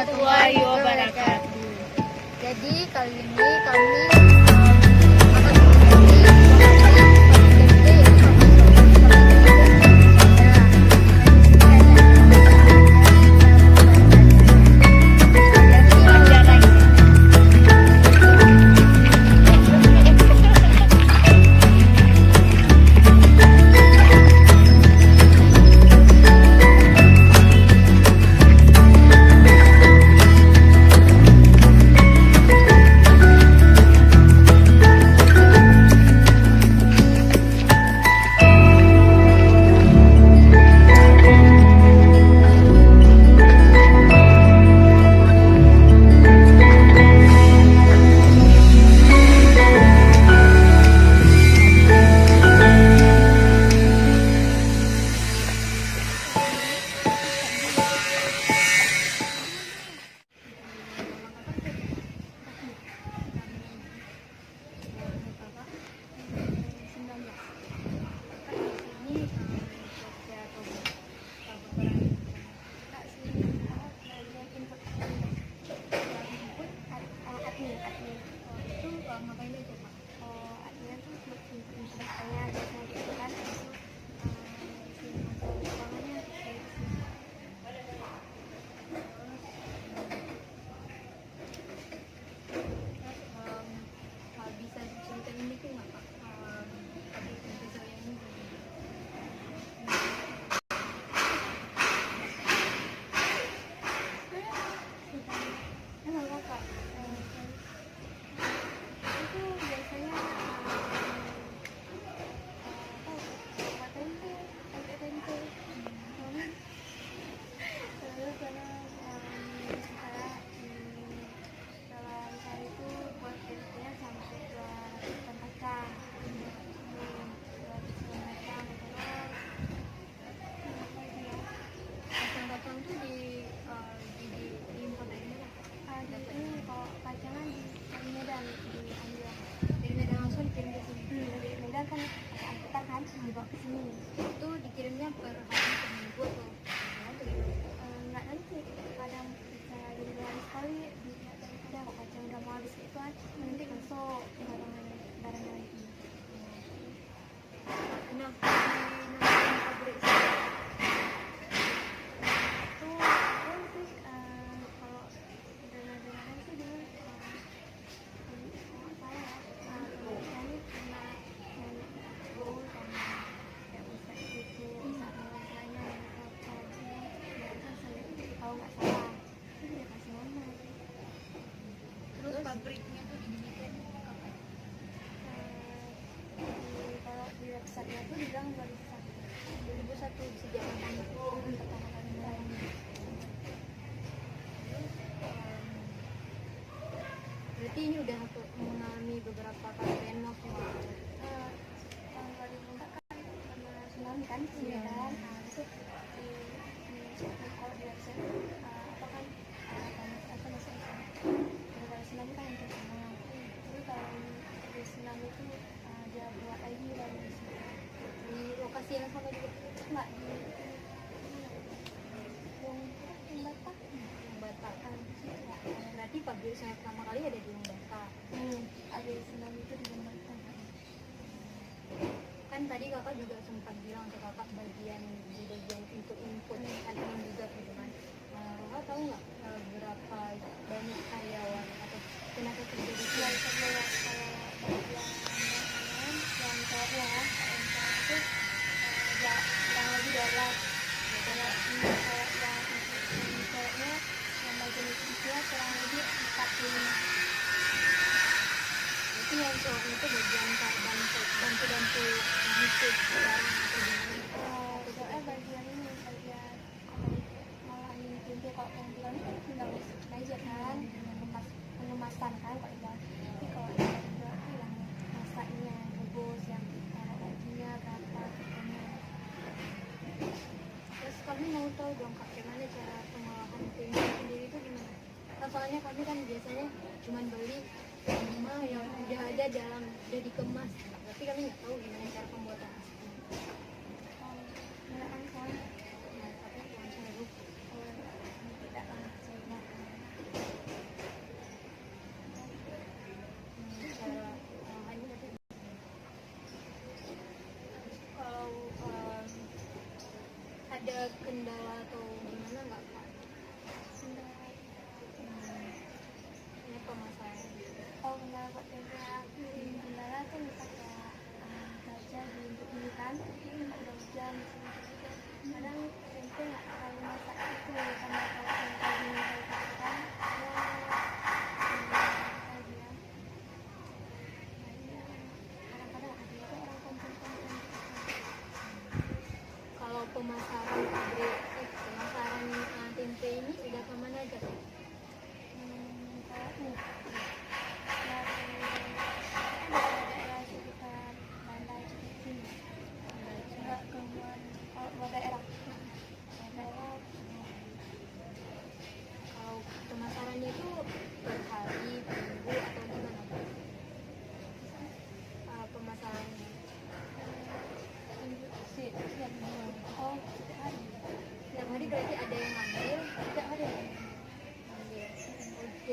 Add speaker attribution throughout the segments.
Speaker 1: warahmatullahi wabarakatuh.
Speaker 2: Jadi kali ini kami akan mengenai dibawa ke sini. Itu dikirimnya per hari per minggu atau nggak nanti, kadang bisa 2 hari sekali, kadang kok kacang udah mau habis itu nanti besok barang lagi. Nah, pabrik itu sih kalau dengar-dengar sih dulu pabriknya tuh didirikan kapan? Kalau di website-nya tuh dibilang 2001 sejak pertama kali mulai. Berarti ini udah mengalami beberapa kali renov ya? Tahun 2004 kan karena tsunami kan, iya kan? Itu kalau di website apa kan masih tsunami kan yang pertama. Jadi kalau di tsunami itu dia buat lagi di lokasi yang sama juga, nggak di yang Batak kan. Berarti pabrik saya pertama kali ada di Batak. Ada tsunami itu di Batak. Kan tadi kakak juga sempat bilang ke kakak bagian input admin juga gitu kan. Kakak tahu nggak berapa banyak karyawan atau tenaga kerja di sini? Yang cowok itu kurang lebih 12. Kalau yang cowoknya yang bagian itu kurang lebih 45. Itu yang cowok itu bagian bantu ngikut barang atau gimana? Soalnya bagian ini bagian ngolahin pintu. Kalau yang bilang itu tinggal aja kan, pengemasan kan kalau bilang. Tapi kalau yang kedua itu yang masaknya, rebus, yang taruh gajinya berapa gitu. Terus kami mau tahu dong kak, gimana cara pengolahan tempe sendiri itu gimana? Nah, soalnya kami kan biasanya cuma beli rumah yang udah ada udah dikemas, tapi kami nggak tahu gimana cara pembuatan.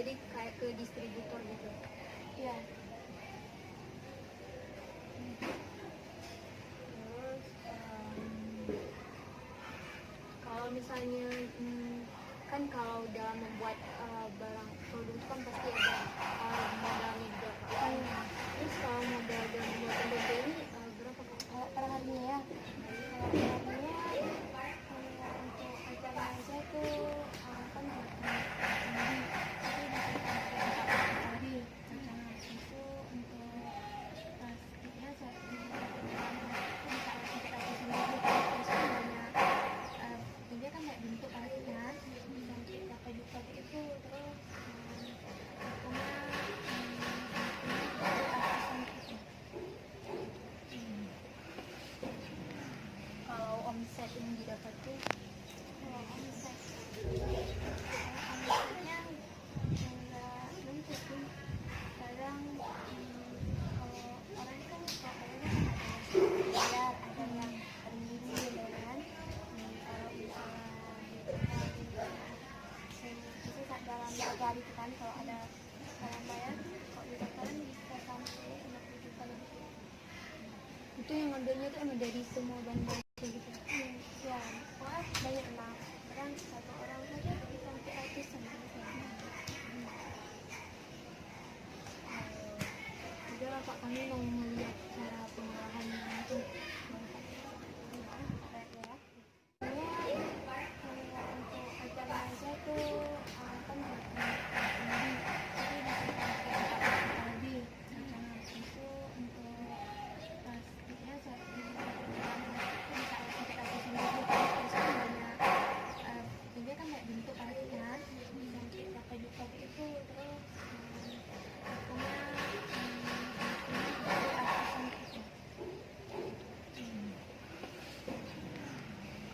Speaker 2: jadi kayak ke distributor gitu. Iya. Terus kalau misalnya kan kalau dalam membuat barang produk itu kan pasti ada modalnya juga. Terus kalau modal dalam membuat dompet ini berapa Kak? Per harinya ya. Kalau per harinya untuk acara aja tuh kan lebih itu untuk plastiknya dia kan kayak bentuk plastiknya sampai dapat itu terus kalau omset yang didapat tuh omsetnya nggak nentu sih kadang kalau orang kan kayaknya bayar ada yang remisi kan kalau misalnya itu dalam 3 hari kan kalau ada orang bayar kalau di daftaran bisa sampai 50 juta lebih. Itu yang ngambilnya tuh emang dari semua bahan-bahan gitu. Ya, wah banyak lah. Kadang satu orang saja bisa sampai ratusan gitu. Juga Pak kami mau melihat cara pengolahan itu. Untuk acara aja tuh kan lebih itu untuk plastiknya dia kan kayak bentuk plastiknya sampai dapat itu terus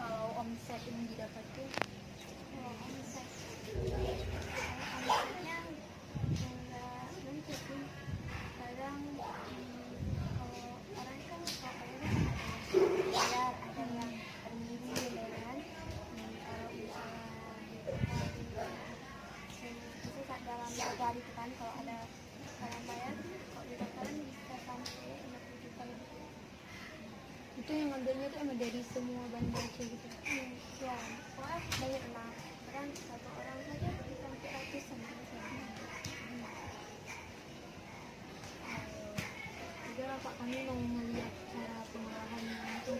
Speaker 2: kalau omset yang didapat tuh omsetnya nggak nentu sih kadang kalau orang kan kayaknya bayar ada yang remisi kan kalau misalnya itu dalam 3 hari kan kalau ada orang bayar kalau di daftaran bisa sampai 50 juta lebih. Itu yang ngambilnya tuh emang dari semua bahan-bahan gitu. Ya, wah banyak lah. Kadang satu orang saja bisa sampai ratusan gitu. Juga Pak kami mau melihat cara pengolahan itu.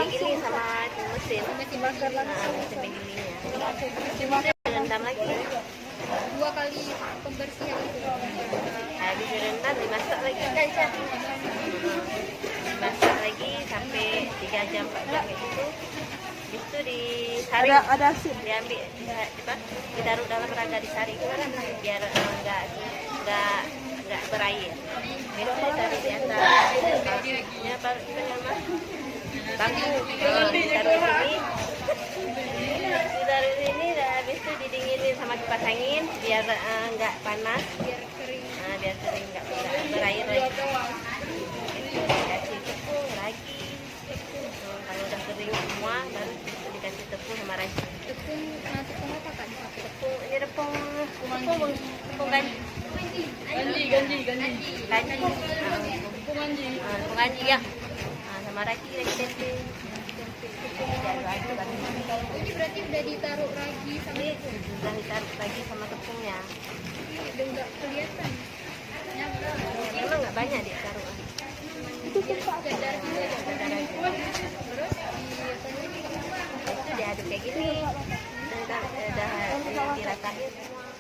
Speaker 3: Ini sama mesin
Speaker 2: dibakar langsung.
Speaker 3: mesin penggilinnya direndam lagi
Speaker 2: 2 kali pembersihan itu.
Speaker 3: habis direndam dimasak lagi kan dimasak lagi sampai 3 jam 4 jam gitu disaring.
Speaker 2: Ada asin.
Speaker 3: Diambil, ditaruh dalam rangka disaring biar nggak berair. Besok ditaruh di atas. Ya baru kita sama bangku. Ditaruh di sini, dan habis itu didinginin sama kipas angin biar nggak panas. Biar kering, nggak berair lagi. Dikasih tepung lagi. Kalau udah kering semua baru dikasih tepung sama ragi.
Speaker 2: Tepung apa kan?
Speaker 3: Tepung ini tepung ganji. Tepung ganji ya. Sama ragi tempe.
Speaker 2: Ini berarti udah ditaruh ragi sama tepung.
Speaker 3: Udah ditaruh ragi sama tepungnya.
Speaker 2: Udah nggak kelihatan.
Speaker 3: Memang nggak banyak ditaruh.
Speaker 2: Itu sekedar gitu ya. Terus
Speaker 3: Itu diaduk kayak gini. Udah diratain semua.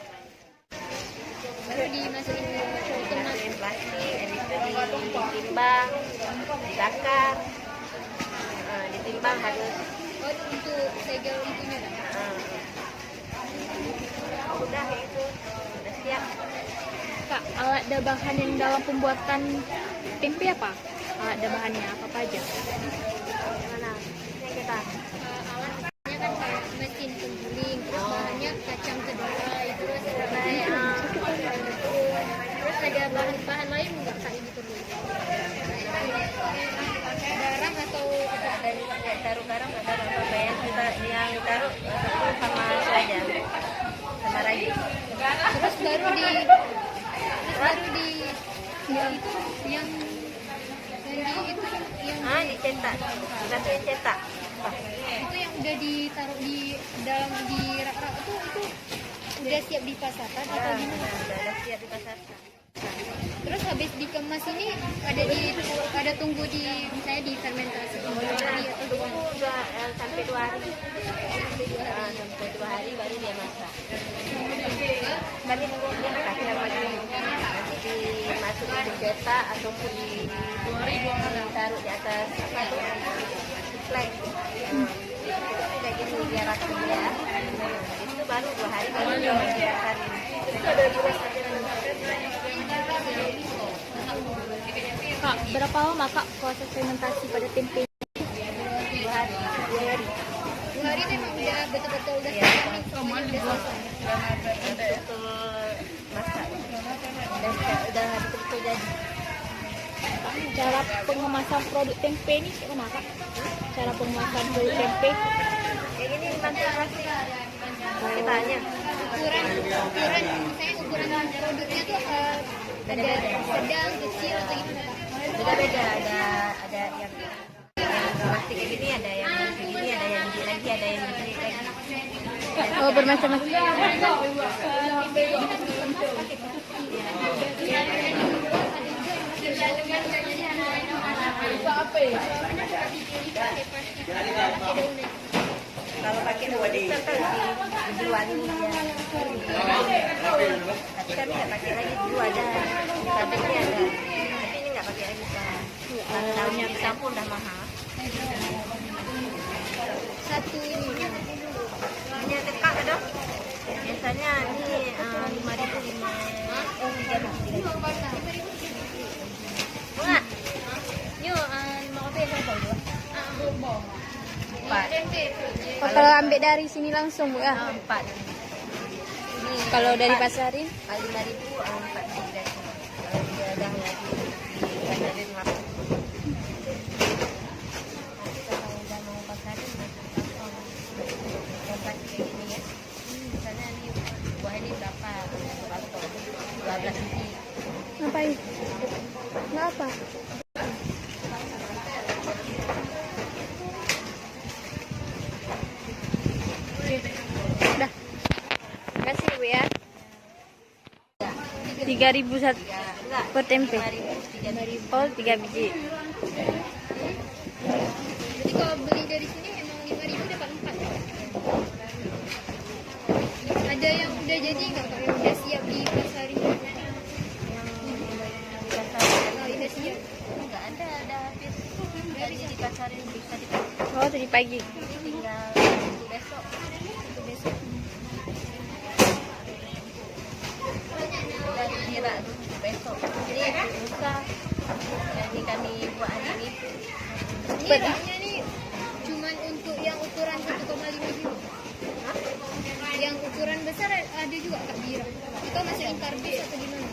Speaker 2: baru dimasukin ke
Speaker 3: Masukin plastik, habis itu ditimbang, dibakar, ditimbang harus.
Speaker 2: Oh, itu untuk segel itunya kan?
Speaker 3: Udah kayak gitu, udah siap.
Speaker 2: Kak, alat dan bahan yang dalam pembuatan tempe apa? Alat dan bahannya apa aja?
Speaker 3: Mana? Ini kita.
Speaker 2: Alatnya kan kayak mesin penggiling, terus bahannya kacang kedelai, terus ada bahan-bahan lain nggak kak ini perlu? Garam atau apa?
Speaker 3: Taruh garam nggak taruh apa yang taruh tepung sama saja sama ragi.
Speaker 2: Terus baru di yang itu yang
Speaker 3: Dicetak, dikasih cetak.
Speaker 2: itu yang udah ditaruh di dalam di rak-rak itu udah siap dipasarkan atau gimana?
Speaker 3: Udah siap dipasarkan.
Speaker 2: Terus habis dikemas ini ada tunggu di misalnya di fermentasi hari atau gimana?
Speaker 3: Udah sampai 2 hari. Sampai 2 hari baru dia masak. Nanti dia kasih sama dia. Nanti dimasukin di cetak ataupun ditaruh di atas apa tuh? Flag. Kayak gini biar rata dia. Itu baru 2 hari baru dia masakin.
Speaker 2: Kak, berapa lama kak proses fermentasi pada tempe?
Speaker 3: 2 hari.
Speaker 2: 2 hari itu emang udah betul-betul udah selesai.
Speaker 3: Betul masak. Udah betul jadi.
Speaker 2: Cara pengemasan produk tempe ini gimana kak? Cara pengemasan produk tempe?
Speaker 3: Kayak gini mantul plastik. Kita tanya.
Speaker 2: Ukuran misalnya ukuran produknya tuh ada sedang, kecil atau gimana kak?
Speaker 3: Beda-beda, ada yang plastik kayak gini, ada yang segini, ada yang gini lagi, ada yang gini lagi.
Speaker 2: Oh, bermacam-macam.
Speaker 3: Kalau pakai daun kan dijual ini dia. Tapi kami nggak pakai lagi dulu ada, sabuknya ada. Tapi ini nggak pakai lagi kan. Karena daunnya dicampur udah mahal.
Speaker 2: Satu ini.
Speaker 3: Ini tekak ada. Biasanya ini 5.000 Bunga. Yuk, 5 kopi berapa dua? 4.
Speaker 2: Oh, kalau ambil dari sini langsung bu ya?
Speaker 3: 4. Ini
Speaker 2: Kalau dari pasarin?
Speaker 3: kali 5.000 4 tiga. Kalau dia udah lagi dipasarin 8. Kalau udah mau pasarin dapat kayak gini ya. Misalnya ini buah ini berapa? 12 biji.
Speaker 2: Ngapain? Nggak apa? Udah. Kasih bu ya. 3.000 satu
Speaker 3: Enggak,
Speaker 2: per tempe.
Speaker 3: 5.000
Speaker 2: Oh, 3 biji.
Speaker 4: Jadi kalau beli dari sini emang 5.000 dapat 4. Ada yang udah jadi nggak kak? Yang udah siap di pasarin? Kalau udah siap,
Speaker 3: Enggak ada habis. Jadi di pasarin bisa dipakai.
Speaker 2: Oh, tadi pagi.
Speaker 3: Tinggal besok besok.
Speaker 4: Untuk besok.
Speaker 3: Udah dikira besok. Jadi lusa. Jadi kami buat hari ini.
Speaker 4: Ini raknya nih cuman untuk yang ukuran 1,5 juga. Yang ukuran besar ada juga Kak Bira. Atau masih kardus atau gimana?